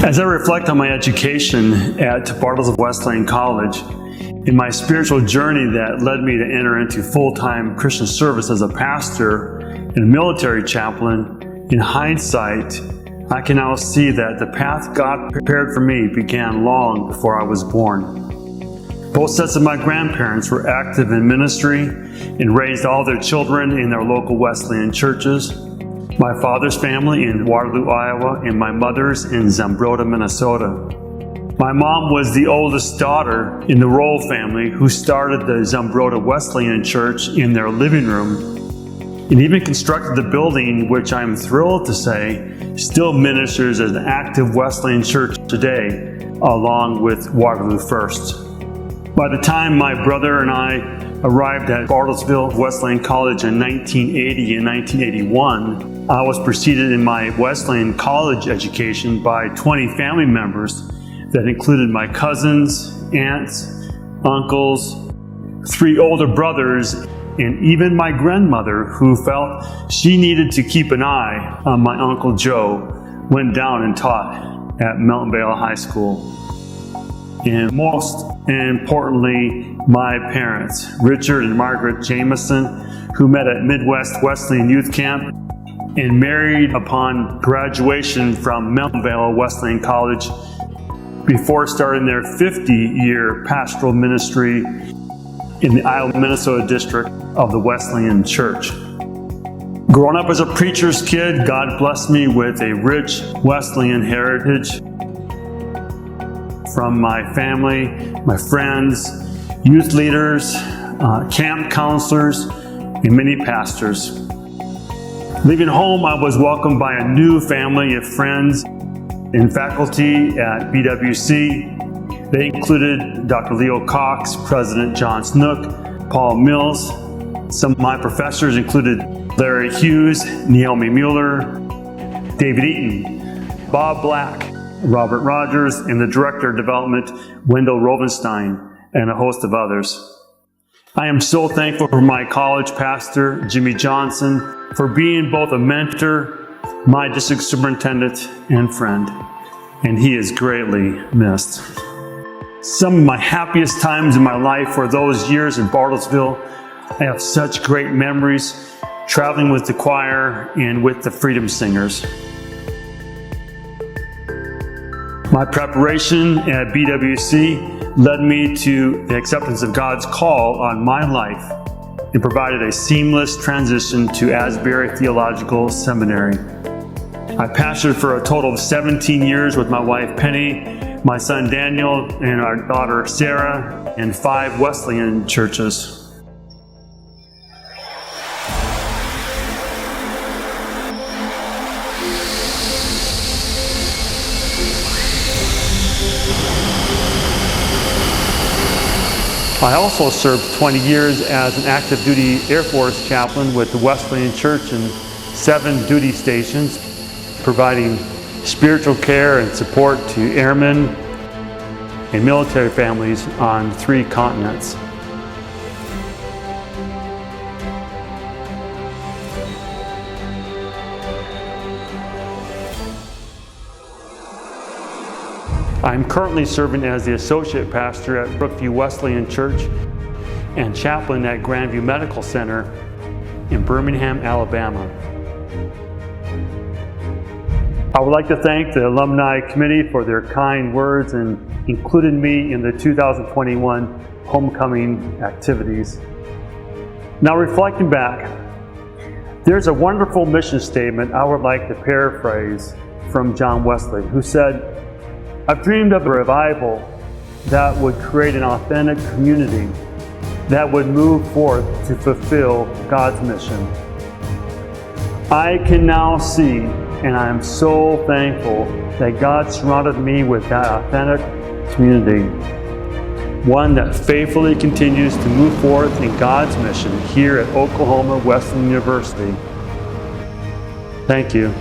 As I reflect on my education at Bartlesville Wesleyan College, in my spiritual journey that led me to enter into full-time Christian service as a pastor and a military chaplain, in hindsight, I can now see that the path God prepared for me began long before I was born. Both sets of my grandparents were active in ministry and raised all their children in their local Wesleyan churches. My father's family in Waterloo, Iowa, and my mother's in Zambroda, Minnesota. My mom was the oldest daughter in the Roll family who started the Zambroda Wesleyan Church in their living room and even constructed the building, which I'm thrilled to say still ministers as an active Wesleyan church today, along with Waterloo First. By the time my brother and I arrived at Bartlesville Wesleyan College in 1980 and 1981, I was preceded in my Wesleyan College education by 20 family members that included my cousins, aunts, uncles, 3 older brothers, and even my grandmother, who felt she needed to keep an eye on my Uncle Joe, went down and taught at Mountain Vale High School. And most importantly, my parents, Richard and Margaret Jamieson, who met at Midwest Wesleyan Youth Camp and married upon graduation from Mountain Vale Wesleyan College before starting their 50-year pastoral ministry in the Iowa, Minnesota district of the Wesleyan Church. Growing up as a preacher's kid, God blessed me with a rich Wesleyan heritage from my family, my friends, youth leaders, camp counselors, and many pastors. Leaving home, I was welcomed by a new family of friends and faculty at BWC. They included Dr. Leo Cox, President John Snook, Paul Mills. Some of my professors included Larry Hughes, Naomi Mueller, David Eaton, Bob Black, Robert Rogers, and the Director of Development, Wendell Rovenstein, and a host of others. I am so thankful for my college pastor, Jimmy Johnson, for being both a mentor, my district superintendent, and friend, and he is greatly missed. Some of my happiest times in my life were those years in Bartlesville. I have such great memories traveling with the choir and with the Freedom Singers. My preparation at BWC led me to the acceptance of God's call on my life and provided a seamless transition to Asbury Theological Seminary. I pastored for a total of 17 years with my wife Penny, my son Daniel, and our daughter Sarah, in 5 Wesleyan churches. I also served 20 years as an active duty Air Force chaplain with the Wesleyan Church in 7 duty stations, providing spiritual care and support to airmen and military families on 3 continents. I'm currently serving as the associate pastor at Brookview Wesleyan Church and chaplain at Grandview Medical Center in Birmingham, Alabama. I would like to thank the Alumni Committee for their kind words and including me in the 2021 homecoming activities. Now, reflecting back, there's a wonderful mission statement I would like to paraphrase from John Wesley, who said, "I've dreamed of a revival that would create an authentic community that would move forth to fulfill God's mission. I can now see, and I am so thankful that God surrounded me with that authentic community, one that faithfully continues to move forth in God's mission here at Oklahoma Wesleyan University." Thank you.